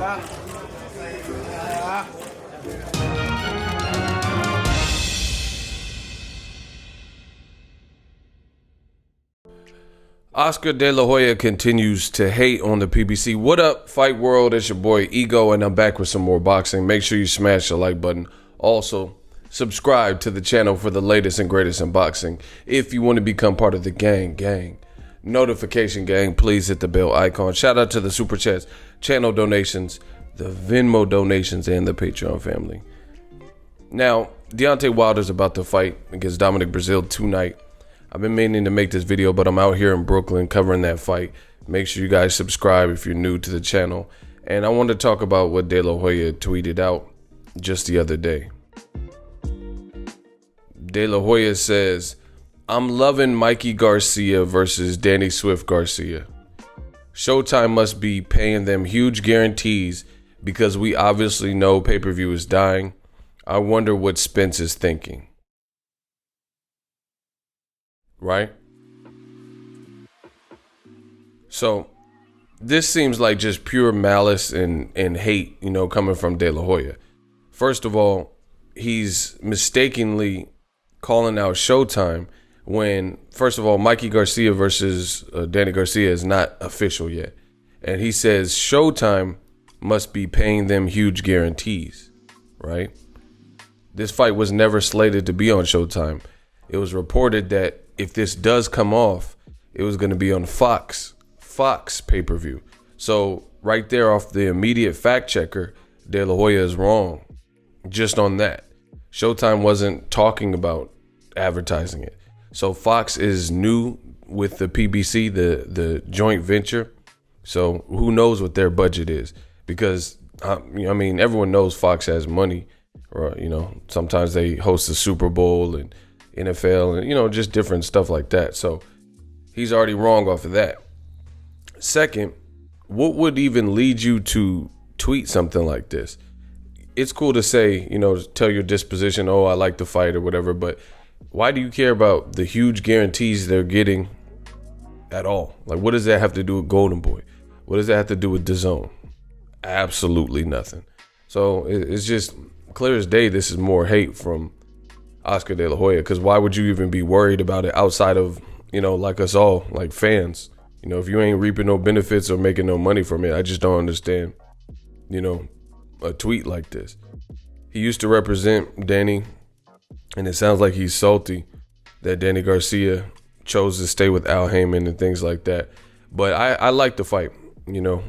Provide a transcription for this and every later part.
Oscar De La Hoya continues to hate on the PBC. What up, Fight World? It's your boy Ego, and I'm back with some more boxing. Make sure you smash the like button. Also, subscribe to the channel for the latest and greatest in boxing. If you want to become part of the gang, notification gang, please hit the bell icon. Shout out to the Super Chats, channel donations, the Venmo donations, and the Patreon family. Now, Deontay Wilder's about to fight against Dominic Breazeale tonight. I've been meaning to make this video, but I'm out here in Brooklyn covering that fight. Make sure you guys subscribe if you're new to the channel. And I want to talk about what De La Hoya tweeted out just the other day. De La Hoya says, "I'm loving Mikey Garcia versus Danny Swift Garcia. Showtime must be paying them huge guarantees because we obviously know pay-per-view is dying. I wonder what Spence is thinking." Right? So this seems like just pure malice and hate, coming from De La Hoya. First of all, he's mistakenly calling out Showtime when, first of all, Mikey Garcia versus Danny Garcia is not official yet. And he says Showtime must be paying them huge guarantees, right? This fight was never slated to be on Showtime. It was reported that if this does come off, it was going to be on Fox pay-per-view. So right there off the immediate fact checker, De La Hoya is wrong just on that. Showtime wasn't talking about advertising it. So Fox is new with the PBC, the joint venture. So who knows what their budget is? Because, everyone knows Fox has money. Or, sometimes they host the Super Bowl and NFL and, just different stuff like that. So he's already wrong off of that. Second, what would even lead you to tweet something like this? It's cool to say, tell your disposition, oh, I like the fight or whatever, but why do you care about the huge guarantees they're getting at all? Like, what does that have to do with Golden Boy? What does that have to do with DAZN? Absolutely nothing. So it's just clear as day this is more hate from Oscar De La Hoya, because why would you even be worried about it outside of, like us all, like fans? If you ain't reaping no benefits or making no money from it, I just don't understand, a tweet like this. He used to represent Danny, and it sounds like he's salty that Danny Garcia chose to stay with Al Haymon and things like that. But I like the fight.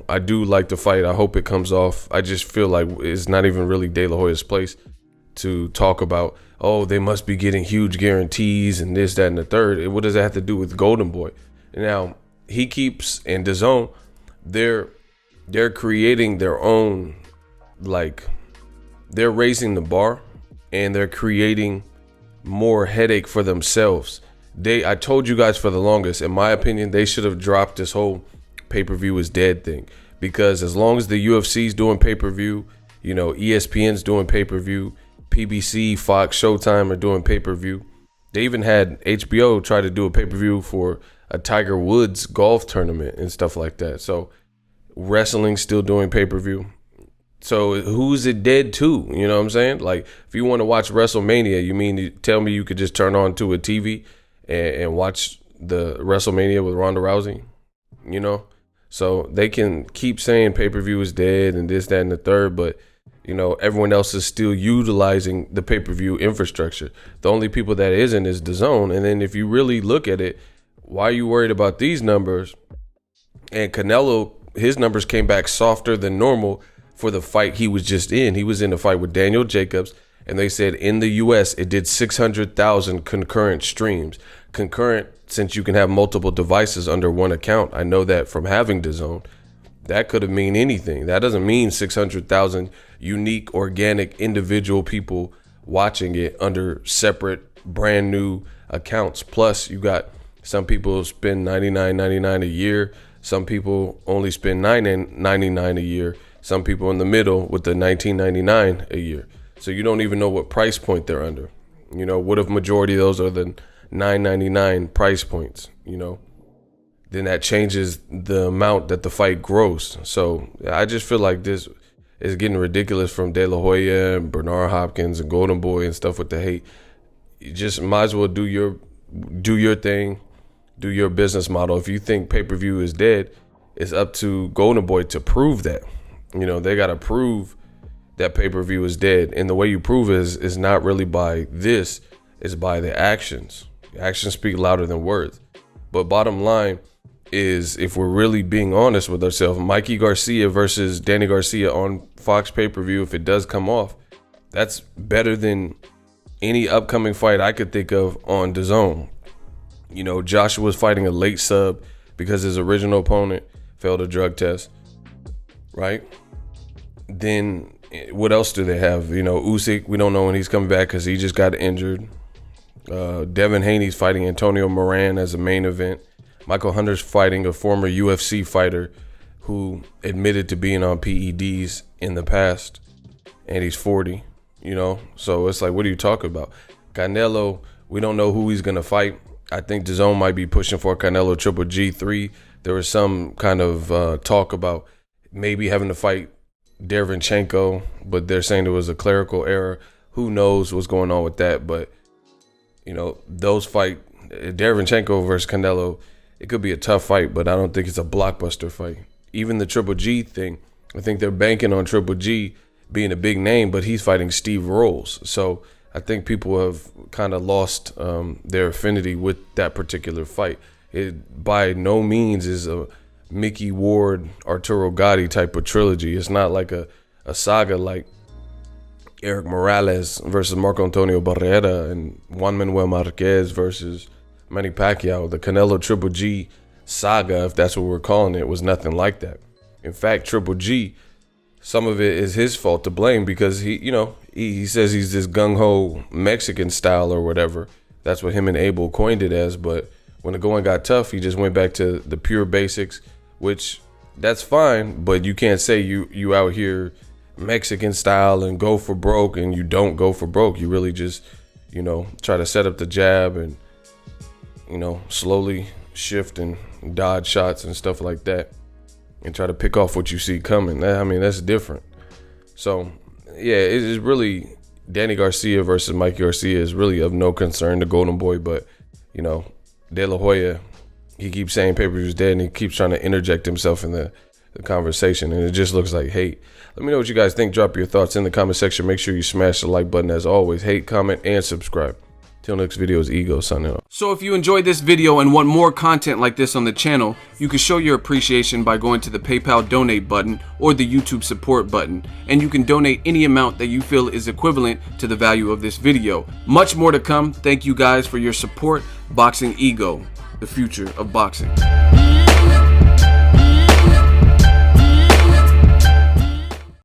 I do like the fight. I hope it comes off. I just feel like it's not even really De La Hoya's place to talk about, oh, they must be getting huge guarantees and this, that, and the third. What does that have to do with Golden Boy? Now, he keeps, in DAZN, they're creating their own, they're raising the bar and they're creating more headache for themselves. I told you guys for the longest, in my opinion, they should have dropped this whole pay-per-view is dead thing, because as long as the UFC's doing pay-per-view, ESPN's doing pay-per-view, PBC, Fox, Showtime are doing pay-per-view. They even had HBO try to do a pay-per-view for a Tiger Woods golf tournament and stuff like that. So wrestling's still doing pay-per-view. So who's it dead to? You know what I'm saying? Like, if you want to watch WrestleMania, you mean to tell me you could just turn on to a TV and watch the WrestleMania with Ronda Rousey? So they can keep saying pay-per-view is dead and this, that, and the third, but everyone else is still utilizing the pay-per-view infrastructure. The only people that isn't is DAZN. And then if you really look at it, why are you worried about these numbers? And Canelo, his numbers came back softer than normal for the fight he was just in. He was in a fight with Daniel Jacobs, and they said in the US it did 600,000 concurrent streams. Concurrent, since you can have multiple devices under one account. I know that from having DAZN. That could have mean anything. That doesn't mean 600,000 unique, organic, individual people watching it under separate, brand new accounts. Plus, you got some people spend $99.99 a year. Some people only spend $9.99 a year. Some people in the middle with the $19.99 a year. So you don't even know what price point they're under. What if majority of those are the $9.99 price points? Then that changes the amount that the fight grossed. So I just feel like this is getting ridiculous from De La Hoya and Bernard Hopkins and Golden Boy and stuff with the hate. You just might as well do your thing, do your business model. If you think pay-per-view is dead, it's up to Golden Boy to prove that. You know, they got to prove that pay-per-view is dead. And the way you prove it is not really by this, it's by the actions. Actions speak louder than words. But bottom line is, if we're really being honest with ourselves, Mikey Garcia versus Danny Garcia on Fox pay-per-view, if it does come off, that's better than any upcoming fight I could think of on DAZN. You know, Joshua's fighting a late sub because his original opponent failed a drug test, right? Then what else do they have? You know, Usyk, we don't know when he's coming back because he just got injured. Devin Haney's fighting Antonio Moran as a main event. Michael Hunter's fighting a former UFC fighter who admitted to being on PEDs in the past, and he's 40, you know? So it's like, what are you talking about? Canelo, we don't know who he's going to fight. I think DAZN might be pushing for Canelo Triple G3. There was some kind of talk about maybe having to fight Derevyanchenko, but they're saying there was a clerical error. Who knows what's going on with that? But, you know, those fight, Derevyanchenko versus Canelo, it could be a tough fight, but I don't think it's a blockbuster fight. Even the Triple G thing, I think they're banking on Triple G being a big name, but he's fighting Steve Rolls. So I think people have kind of lost their affinity with that particular fight. It by no means is a Mickey Ward, Arturo Gatti type of trilogy. It's not like a saga like Eric Morales versus Marco Antonio Barrera and Juan Manuel Marquez versus Manny Pacquiao. The Canelo Triple G saga, if that's what we're calling it, was nothing like that. In fact, Triple G, some of it is his fault to blame because he says he's this gung-ho Mexican style or whatever. That's what him and Abel coined it as. But when the going got tough, he just went back to the pure basics, which that's fine. But you can't say you out here Mexican style and go for broke, and you don't go for broke. You really just, try to set up the jab and, slowly shift and dodge shots and stuff like that and try to pick off what you see coming. I mean, that's different. So, yeah, it is really Danny Garcia versus Mikey Garcia is really of no concern to Golden Boy, but, De La Hoya, he keeps saying pay-per-view is dead, and he keeps trying to interject himself in the conversation, and it just looks like hate. Let me know what you guys think. Drop your thoughts in the comment section. Make sure you smash the like button as always. Hate, comment, and subscribe. Till next video is Ego signing off. So if you enjoyed this video and want more content like this on the channel, you can show your appreciation by going to the PayPal donate button or the YouTube support button, and you can donate any amount that you feel is equivalent to the value of this video. Much more to come. Thank you guys for your support. Boxing Ego, the future of boxing.